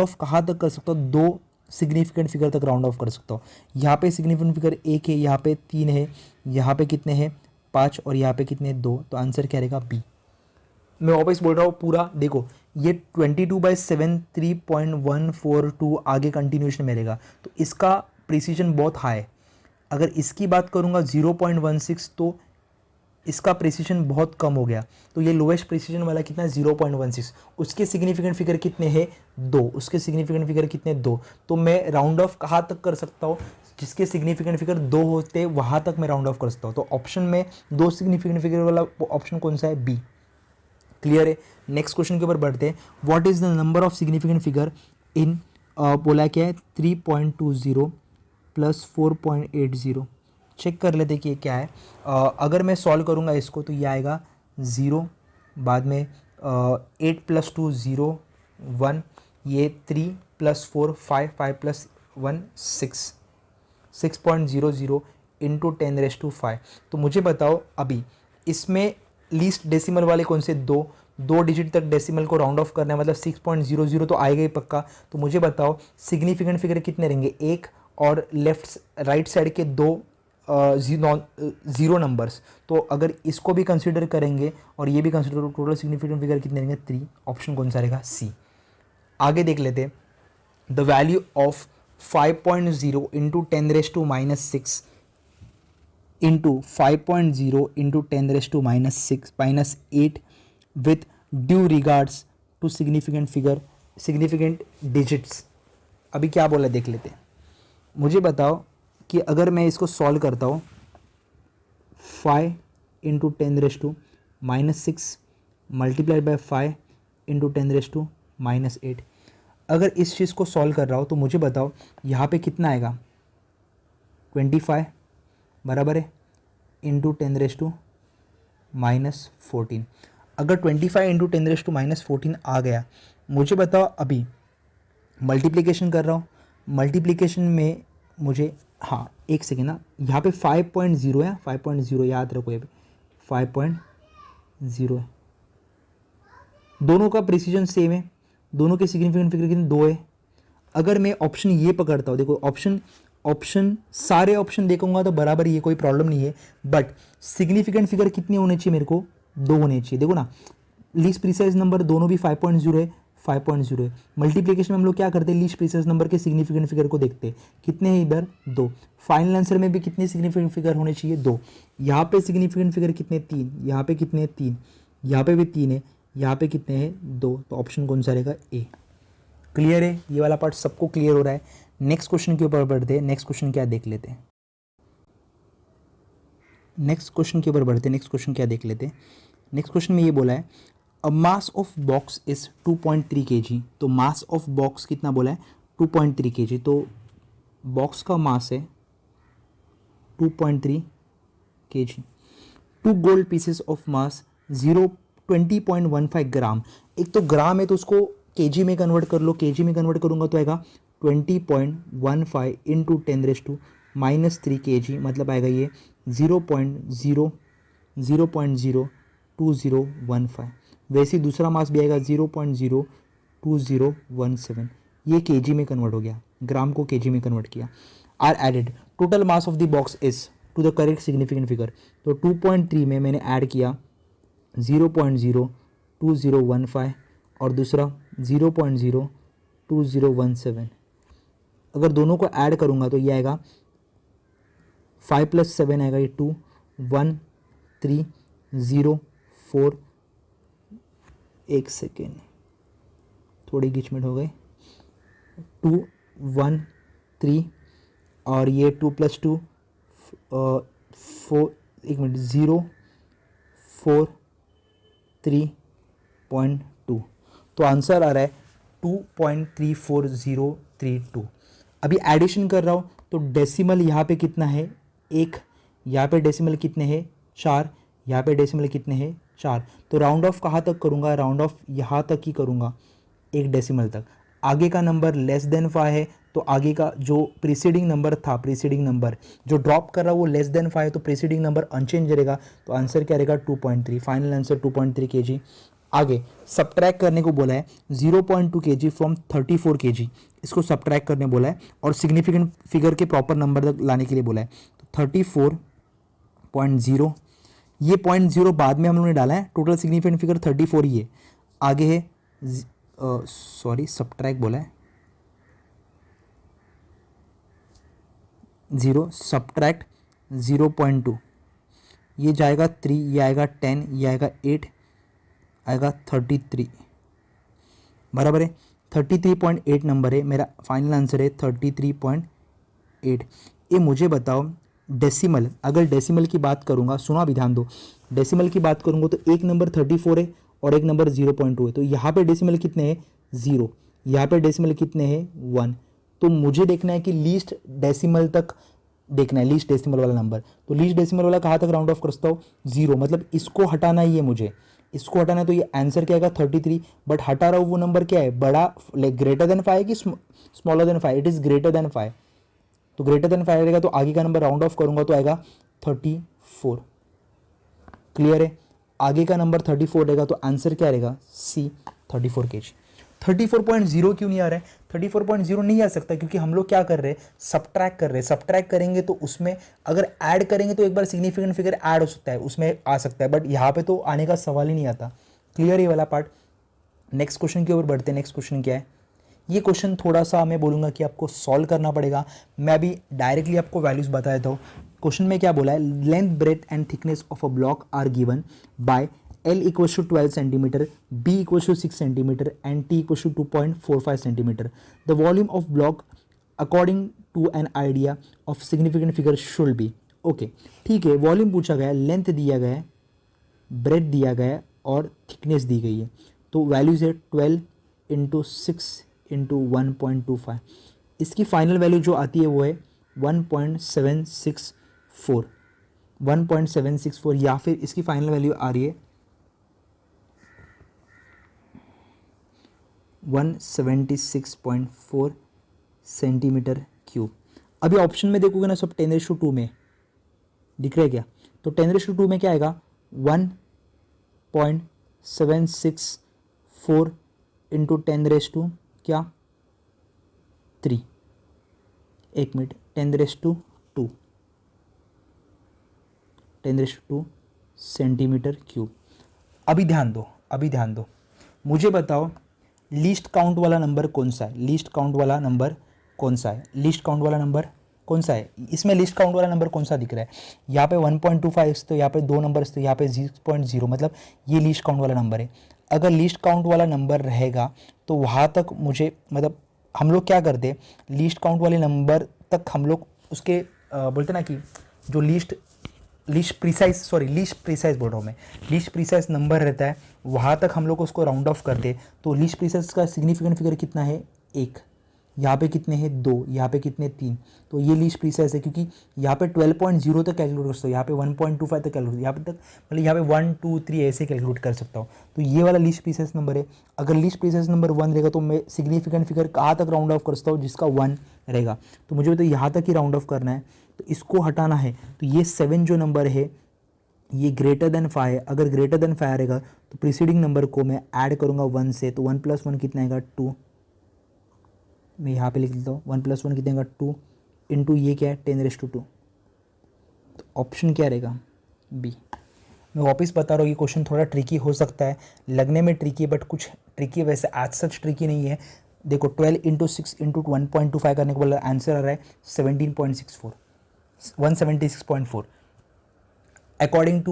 ऑफ कहाँ तक कर सकता हूँ, 2 सिग्निफिकेंट फिगर तक राउंड ऑफ कर सकता हूँ। यहाँ पे सिग्निफिकेंट फिगर 1 है, यहाँ पे 3 है, यहाँ पे कितने हैं 5 और यहाँ पे कितने 2, तो आंसर क्या रहेगा बी। मैं वापस बोल रहा हूँ पूरा देखो, ये 22/7 3.142 आगे कंटिन्यूशन में रहेगा, तो इसका प्रिसीजन बहुत हाई है। अगर इसकी बात करूँगा 0.16, तो इसका प्रिसीजन बहुत कम हो गया, तो ये लोएस्ट प्रिसीजन वाला कितना है 0.16। उसके सिग्निफिकेंट फिगर कितने हैं 2, उसके सिग्निफिकेंट फिगर कितने 2, तो मैं राउंड ऑफ कहाँ तक कर सकता हूँ, जिसके सिग्निफिकेंट फिगर 2 होते वहाँ तक मैं राउंड ऑफ कर सकता हूँ। तो ऑप्शन में 2 सिग्निफिकेंट फिगर वाला ऑप्शन कौन सा है, बी। क्लियर है। नेक्स्ट क्वेश्चन के ऊपर बढ़ते हैं, what is the number of significant figure in, बोला क्या है 3.20 प्लस 4.80। चेक कर लेते कि ये क्या है। अगर मैं सॉल्व करूँगा इसको तो ये आएगा 0, बाद में 8 + 2 0 1, ये 3 + 4 5 5 + 1 6, 6.00 इंटू 10⁵। तो मुझे बताओ अभी इसमें लीस्ट डेसिमल वाले कौन से, 2 डिजिट तक डेसिमल को राउंड ऑफ करना है, मतलब 6.00 तो आएगा ही पक्का। तो मुझे बताओ सिग्निफिकेंट फिगर कितने रहेंगे, 1 और राइट साइड के 2 जीरो नंबर्स। तो अगर इसको भी कंसिडर करेंगे और ये भी कंसिडर, टोटल सिग्निफिकेंट फिगर कितने रहेंगे 3, ऑप्शन कौन सा रहेगा सी। आगे देख लेते हैं, the value of 5.0 into 10⁻⁻6 into 5.0 into 10⁻⁻6 -8 with due regards to significant figure, significant digits. अभी क्या बोला देख लेते हैं। मुझे बताओ कि अगर मैं इसको सॉल्व करता हूँ 5 इंटू 10⁻⁻6 मल्टीप्लाइड बाय 5 इंटू 10⁻⁻8, अगर इस चीज़ को सॉल्व कर रहा हो तो मुझे बताओ यहाँ पे कितना आएगा। 25 बराबर है इंटू 10⁻⁻14। अगर 25 इंटू 10⁻⁻14 आ गया, मुझे बताओ अभी मल्टीप्लिकेशन कर रहा हूँ, मल्टीप्लिकेशन में मुझे, हाँ एक सेकेंड ना, यहाँ पे 5.0 है, 5.0 याद रखो, ये 5.0 है। दोनों का प्रिसीजन सेम है, दोनों के सिग्निफिकेंट फिगर कितने 2 है। अगर मैं ऑप्शन ये पकड़ता हूँ, देखो ऑप्शन सारे ऑप्शन देखूंगा तो बराबर ही है, कोई प्रॉब्लम नहीं है, बट सिग्निफिकेंट फिगर कितने होने चाहिए मेरे को, 2 होने चाहिए। देखो ना, लीस्ट प्रीसाइज नंबर दोनों भी 5.0 है, 5.0 है। मल्टीप्लिकेशन में हम लोग क्या करते हैं, लीस्ट प्रीसाइज नंबर के सिग्निफिकेंट फिगर को देखते हैं, कितने हैं इधर 2। फाइनल आंसर में भी कितने सिग्निफिकेंट फिगर होने चाहिए 2। यहाँ पे सिग्निफिकेंट फिगर कितने 3, यहाँ पे कितने 3, यहाँ पे भी 3 है, यहाँ पे कितने हैं 2, तो ऑप्शन कौन सा रहेगा ए। क्लियर है, ये वाला पार्ट सबको क्लियर हो रहा है। नेक्स्ट क्वेश्चन के ऊपर बढ़ते हैं। नेक्स्ट क्वेश्चन क्या देख लेते हैं, नेक्स्ट क्वेश्चन के ऊपर बढ़ते हैं। नेक्स्ट क्वेश्चन क्या देख लेते हैं। नेक्स्ट क्वेश्चन में ये बोला है a mass of box is 2.3 kg। तो मास ऑफ बॉक्स कितना बोला है 2.3 kg, तो बॉक्स का मास है 2.3 kg। 2 gold pieces of mass 20.15 ग्राम। एक तो ग्राम है तो उसको केजी में कन्वर्ट कर लो, केजी में कन्वर्ट करूंगा तो आएगा 20.15 इंटू 10⁻³ kg, मतलब आएगा ये 0.02015। वैसे ही दूसरा मास भी आएगा 0.02017, ये केजी में कन्वर्ट हो गया, ग्राम को केजी में कन्वर्ट किया। Are added, total mass of the box is to the correct significant figure. तो 2.3 में मैंने ऐड किया 0.02015 और दूसरा 0.02017। अगर दोनों को ऐड करूंगा तो ये आएगा 5 + 7 आएगा, ये 2 1 3 0 4, एक सेकेंड थोड़ी गिचमिट हो गई, 2 1 3 और ये 2 + 2 4, एक मिनट 0 4 3.2, तो आंसर आ रहा है 2.34032। अभी एडिशन कर रहा हूँ तो डेसिमल यहाँ पे कितना है 1, यहाँ पे डेसिमल कितने हैं 4, यहाँ पे डेसिमल कितने हैं 4। तो राउंड ऑफ कहाँ तक करूँगा, राउंड ऑफ यहाँ तक ही करूँगा, एक डेसिमल तक। आगे का नंबर लेस देन 5 है तो आगे का जो प्रीसीडिंग नंबर था, प्रीसीडिंग नंबर जो ड्रॉप कर रहा है वो लेस देन 5 है, तो प्रीसीडिंग नंबर अनचेंज रहेगा, तो आंसर क्या रहेगा 2.3। Final answer 2.3 kg। आगे सब्ट्रैक्ट करने को बोला है 0.2 kg फ्रॉम 34 kg, इसको सब्ट्रैक्ट करने बोला है और सिग्निफिकेंट फिगर के प्रॉपर नंबर तक लाने के लिए बोला है। तो 34.0, ये 0.0 बाद में हम लोगों ने डाला है, टोटल सिग्निफिकेंट फिगर 34 ही है। आगे है सॉरी सब्ट्रैक्ट बोला है 0 सब्ट्रैक्ट 0.2, ये जाएगा 3, ये आएगा 10, ये आएगा 8, आएगा 33, बराबर है 33.8 नंबर है मेरा। फाइनल आंसर है 33.8। ये मुझे बताओ डेसिमल, अगर डेसिमल की बात करूँगा, सुना भी ध्यान दो, डेसिमल की बात करूँगा तो एक नंबर 34 है और एक नंबर 0.2 है, तो यहाँ पे डेसिमल कितने हैं 0, यहाँ पे डेसिमल कितने हैं 1। तो मुझे देखना है कि लीस्ट डेसिमल तक देखना है, लीस्ट डेसिमल वाला नंबर। तो लीस्ट डेसिमल वाला कहाँ तक राउंड ऑफ करता हूँ 0, मतलब इसको हटाना ही है मुझे, इसको हटाना है, तो ये आंसर क्या आएगा 33। बट हटा रहा हूँ वो नंबर क्या है, बड़ा ग्रेटर देन 5 कि smaller than 5, it is greater than 5, तो ग्रेटर देन 5 रहेगा तो आगे का नंबर राउंड ऑफ करूँगा तो आएगा 34। क्लियर है, आगे का नंबर 34 रहेगा तो आंसर क्या रहेगा सी 34 kg। 34.0 क्यों नहीं आ रहा है, 34.0 नहीं आ सकता क्योंकि हम लोग क्या कर रहे हैं सब्ट्रैक्ट कर रहे हैं। सब्ट्रैक्ट करेंगे तो उसमें अगर ऐड करेंगे तो एक बार सिग्निफिकेंट फिगर ऐड हो सकता है, उसमें आ सकता है, बट यहाँ पे तो आने का सवाल ही नहीं आता। क्लियर ये वाला पार्ट। नेक्स्ट क्वेश्चन की ओर बढ़ते हैं। नेक्स्ट क्वेश्चन क्या है, ये क्वेश्चन थोड़ा सा मैं बोलूँगा कि आपको सॉल्व करना पड़ेगा। मैं अभी डायरेक्टली आपको वैल्यूज़ बता देता हूँ। क्वेश्चन में क्या बोला है, length breadth and thickness of a block are given by L equals to 12 centimeter, B equals to 6 centimeter and T equals to 2.45 centimeter. The volume of block according to an idea of significant figure should be. Okay ठीक है, volume पूछा गया है, length दिया गया है, breath दिया गया है और थिकनेस दी गई है। तो वैल्यूज है 12 इंटू 6 इंटू 1.25। इसकी फाइनल वैल्यू जो आती है वो है 1.764 1.764 या फिर इसकी फाइनल वैल्यू आ रही है 176.4 सेंटीमीटर क्यूब। अभी ऑप्शन में देखोगे ना सब 10⁻² में दिख रहा है क्या, तो 10⁻² में क्या आएगा 1.764 इंटू 10⁻² क्या 3, एक मिनट 10⁻², सेंटीमीटर क्यूब। अभी ध्यान दो, मुझे बताओ लीस्ट काउंट वाला नंबर कौन सा है, लीस्ट काउंट वाला नंबर कौन सा है, लीस्ट काउंट वाला नंबर कौन सा है, इसमें लीस्ट काउंट वाला नंबर कौन सा दिख रहा है, यहाँ पे 1.25 तो यहाँ पे 2 नंबर तो यहाँ पे 0.0, मतलब ये लीस्ट काउंट वाला नंबर है। अगर लीस्ट काउंट वाला नंबर रहेगा तो वहाँ तक मुझे, मतलब हम लोग क्या करते, लीस्ट काउंट वाले नंबर तक हम लोग उसके बोलते ना कि जो लीस्ट प्रीसाइज बोल रहा हूँ मैं, लीस्ट प्रीसाइज नंबर रहता है वहाँ तक हम लोग उसको राउंड ऑफ करते। तो लीस्ट प्रीसाइज का सिग्निफिकेंट फिगर कितना है 1, यहाँ पे कितने हैं 2, यहाँ पे कितने 3, तो ये लीस्ट प्रीसाइज है क्योंकि यहाँ पे 12.0 तक कैलकुलेट कर सकता हूँ, यहाँ पे 1.25 तक कैलकुलेट, यहाँ पे तक मतलब यहाँ पे 1 2 3 ऐसे कैलकुलेट कर सकता हूँ। तो ये वाला लीस्ट प्रीसाइज नंबर है। अगर लीस्ट प्रीसाइज नंबर 1 रहेगा तो मैं सिग्निफिकेंट फिगर कहाँ तक राउंड ऑफ कर सकता हूँ, जिसका 1 रहेगा। तो मुझे तो यहाँ तक ही राउंड ऑफ करना है, तो इसको हटाना है। तो ये 7 जो नंबर है ये ग्रेटर देन 5 है। अगर ग्रेटर देन 5 रहेगा तो प्रीसीडिंग नंबर को मैं ऐड करूँगा 1 से, तो 1 + 1 कितना आएगा 2, मैं यहाँ पे लिख देता हूँ 1 + 1 कितना आएगा 2 इंटू ये क्या है 10⁻²। तो ऑप्शन क्या रहेगा बी। मैं वापस बता रहा हूँ ये क्वेश्चन थोड़ा ट्रिकी हो सकता है, लगने में ट्रिकी बट कुछ ट्रिकी वैसे एज सच ट्रिकी नहीं है। देखो 12 इंटू 6 इंटू 1.25 करने के बाद आंसर आ रहा है 17.64, 176.4। अकॉर्डिंग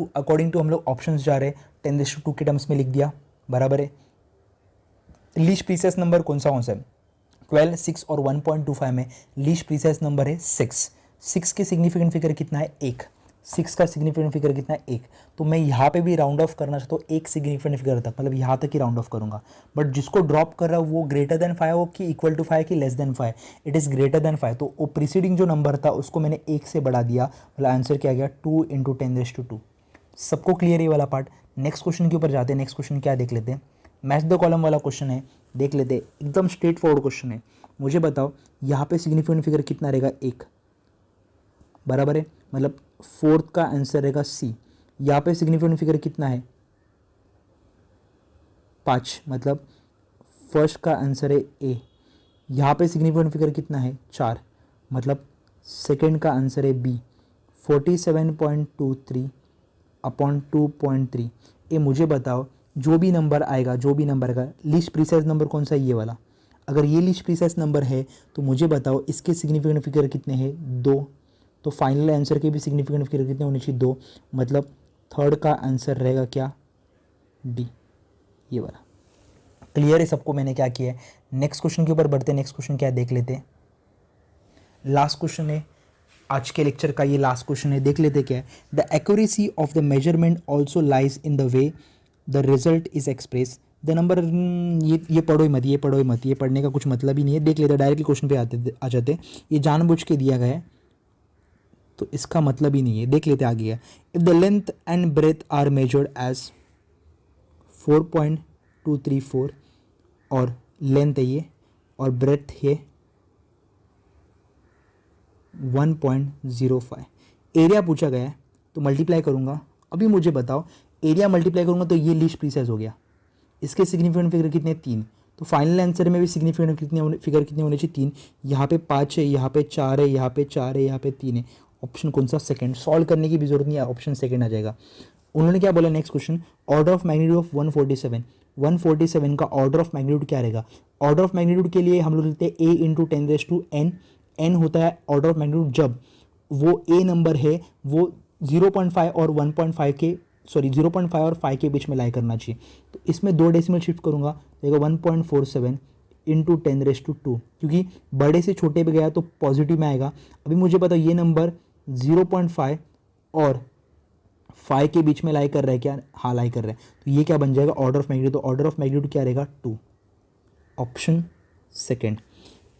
टू हम लोग ऑप्शंस जा रहे हैं 10⁻² के टर्म्स में लिख दिया, बराबर है। लीस्ट प्रीसाइज नंबर कौन सा है 12, 6 और 1.25 में लीस्ट प्रीसाइज नंबर है 6 के सिग्निफिकेंट फिगर कितना है 1, 6 का सिग्निफिकेंट फिगर कितना है 1। तो मैं यहाँ पे भी राउंड ऑफ करना चाहता हूँ एक सिग्निफिकेंट फिगर तक, मतलब यहाँ तक ही राउंड ऑफ करूँगा। बट जिसको ड्रॉप कर रहा है वो ग्रेटर देन 5 हो कि इक्वल टू 5 कि less than 5, it is greater than 5। तो वो प्रीसीडिंग जो नंबर था उसको मैंने 1 से बढ़ा दिया, मतलब आंसर क्या गया 2 इंटू 10⁻²। सबको क्लियर ये वाला पार्ट। नेक्स्ट क्वेश्चन के ऊपर जाते हैं। नेक्स्ट क्वेश्चन क्या देख लेते हैं, मैच द कॉलम वाला क्वेश्चन है, देख लेते हैं। एकदम स्ट्रेट फॉरवर्ड क्वेश्चन है। मुझे बताओ यहाँ पे सिग्निफिकेंट फिगर कितना रहेगा 1, बराबर है, मतलब 4th का आंसर रहेगा सी। यहाँ पे सिग्निफिकेंट फिगर कितना है 5, मतलब फर्स्ट का आंसर है ए। यहाँ पे सिग्निफिकेंट फिगर कितना है 4, मतलब सेकंड का आंसर है बी। 47.23 अपॉन 2.3। ये मुझे बताओ जो भी नंबर आएगा लीस्ट प्रीसाइज नंबर कौन सा है, ये वाला। अगर ये लीस्ट प्रीसाइज नंबर है तो मुझे बताओ इसके सिग्निफिकेंट फिगर कितने हैं 2, तो फाइनल आंसर के भी सिग्निफिकेंट फिगर कितने होने चाहिए 2, मतलब थर्ड का आंसर रहेगा क्या डी, ये वाला। क्लियर है सबको मैंने क्या किया है। नेक्स्ट क्वेश्चन के ऊपर बढ़ते हैं। नेक्स्ट क्वेश्चन क्या देख लेते हैं, लास्ट क्वेश्चन है आज के लेक्चर का, ये लास्ट क्वेश्चन है, देख लेते क्या है। The accuracy of the measurement also lies in the way the result is express the number. ये पढ़ो ही मत, ये पढ़ने का कुछ मतलब ही नहीं है। देख लेते डायरेक्टली क्वेश्चन पे आ जाते। ये जानबूझ के दिया गया है तो इसका मतलब ही नहीं है। देख लेते आगे है। If the length and breadth are measured as 4.234 और लेंथ है ये और ब्रेथ है 1.05, एरिया पूछा गया है तो मल्टीप्लाई करूँगा। अभी मुझे बताओ एरिया मल्टीप्लाई करूँगा तो ये लीस्ट प्रीसाइज हो गया। इसके सिग्निफिकेंट फिगर कितने 3, तो फाइनल आंसर में भी सिग्निफिकेंट फिगर कितने होने चाहिए 3। यहाँ पे 5 है, यहाँ पे 4 है, यहाँ पे 4 है, यहाँ पे 3 है। ऑप्शन कौन सा सेकंड, सॉल्व करने की भी जरूरत नहीं है, ऑप्शन सेकंड आ जाएगा। उन्होंने क्या बोला next question, order of magnitude of 147। 147 का ऑर्डर ऑफ मैग्नीट्यूड क्या रहेगा। ऑर्डर ऑफ मैग्नीट्यूड के लिए हम लोग लिखते हैं a इंटू 10⁻n। n होता है ऑर्डर ऑफ मैग्नीट्यूड जब वो a नंबर है वो 0.5 और 1.5 के 0.5 और 5 के बीच में लाई करना चाहिए। तो इसमें 2 डेसिमल शिफ्ट करूँगा तो 1.47 इंटू 10⁻2, क्योंकि बड़े से छोटे पे गया तो पॉजिटिव में आएगा। अभी मुझे पता ये नंबर 0.5 और 5 के बीच में लाई कर रहा है क्या, हाँ लाई कर रहा है, तो ये क्या बन जाएगा ऑर्डर ऑफ मैग्नीट्यूड। तो ऑर्डर ऑफ मैग्नीट्यूड क्या रहेगा 2, ऑप्शन सेकेंड।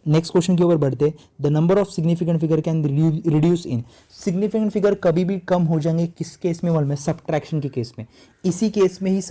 नेक्स्ट क्वेश्चन के ऊपर बढ़ते, the number of significant figure can reduce in. Significant figure कभी भी कम हो जाएंगे किस केस में मालूम है, सब्ट्रैक्शन के केस में। इसी केस में ही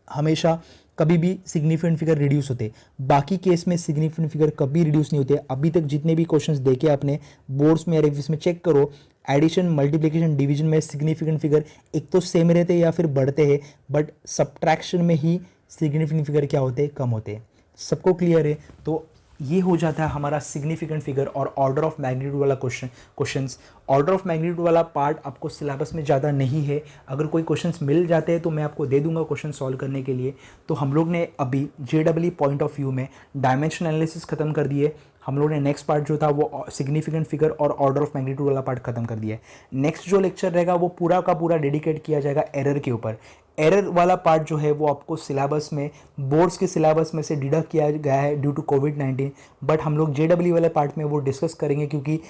हमेशा कभी भी सिग्निफिकेंट फिगर रिड्यूस होते, बाकी केस में सिग्निफिकेंट फिगर कभी रिड्यूस नहीं होते। अभी तक जितने भी क्वेश्चंस देखे आपने बोर्ड्स में या रिव्यूज में चेक करो, एडिशन मल्टीप्लिकेशन डिवीजन में सिग्निफिकेंट फिगर एक तो सेम रहते हैं या फिर बढ़ते हैं, बट सब्ट्रैक्शन में ही सिग्निफिकेंट फिगर क्या होते हैं, कम होते हैं। सबको क्लियर है। तो ये हो जाता है हमारा सिग्निफिकेंट फिगर और ऑर्डर ऑफ मैग्नीट्यूड वाला क्वेश्चंस। ऑर्डर ऑफ मैग्नीट्यूड वाला पार्ट आपको सिलेबस में ज़्यादा नहीं है, अगर कोई क्वेश्चंस मिल जाते हैं तो मैं आपको दे दूंगा क्वेश्चन सॉल्व करने के लिए। तो हम लोग ने अभी JEE पॉइंट ऑफ व्यू में डायमेंशन एनालिसिस खत्म कर दिए। हम लोग ने नेक्स्ट पार्ट जो था वो सिग्निफिकेंट फिगर और ऑर्डर ऑफ मैग्नीट्यूड वाला पार्ट खत्म कर दिया है। नेक्स्ट जो लेक्चर रहेगा वो पूरा का पूरा डेडिकेट किया जाएगा एरर के ऊपर। एरर वाला पार्ट जो है वो आपको सिलेबस में, बोर्ड्स के सिलेबस में से डिडक्ट किया गया है ड्यू टू कोविड-19, बट हम लोग JEE वाले पार्ट में वो डिस्कस करेंगे, क्योंकि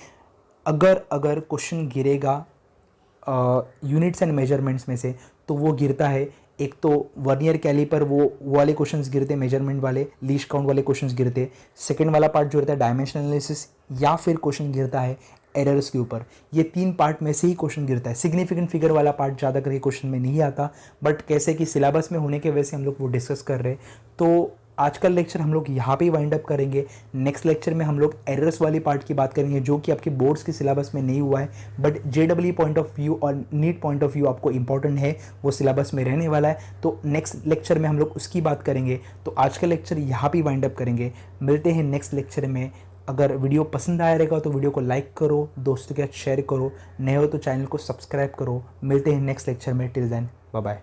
अगर क्वेश्चन गिरेगा यूनिट्स एंड मेजरमेंट्स में से तो वो गिरता है। एक तो वर्नियर कैलिपर वो वाले क्वेश्चंस गिरते, मेजरमेंट वाले लीस्ट काउंट वाले क्वेश्चंस गिरते। सेकंड वाला पार्ट जो रहता है डायमेंशन एनालिसिस, या फिर क्वेश्चन गिरता है एरर्स के ऊपर। ये 3 पार्ट में से ही क्वेश्चन गिरता है। सिग्निफिकेंट फिगर वाला पार्ट ज़्यादा करके क्वेश्चन में नहीं आता, बट कैसे कि सिलेबस में होने के वजह से हम लोग वो डिस्कस कर रहे हैं। तो आज का लेक्चर हम लोग यहाँ पे वाइंड अप करेंगे। नेक्स्ट लेक्चर में हम लोग एरर्स वाली पार्ट की बात करेंगे, जो कि आपके बोर्ड्स के सिलेबस में नहीं हुआ है, but JEE point of view और नीट पॉइंट ऑफ व्यू आपको इंपॉर्टेंट है, वो सिलेबस में रहने वाला है। तो नेक्स्ट लेक्चर में हम लोग उसकी बात करेंगे। तो आज का लेक्चर यहाँ पे वाइंड अप करेंगे। मिलते हैं नेक्स्ट लेक्चर में। अगर वीडियो पसंद आया रहेगा तो वीडियो को लाइक करो, दोस्तों के साथ शेयर करो, नए हो तो चैनल को सब्सक्राइब करो। मिलते हैं नेक्स्ट लेक्चर में। Till then bye bye.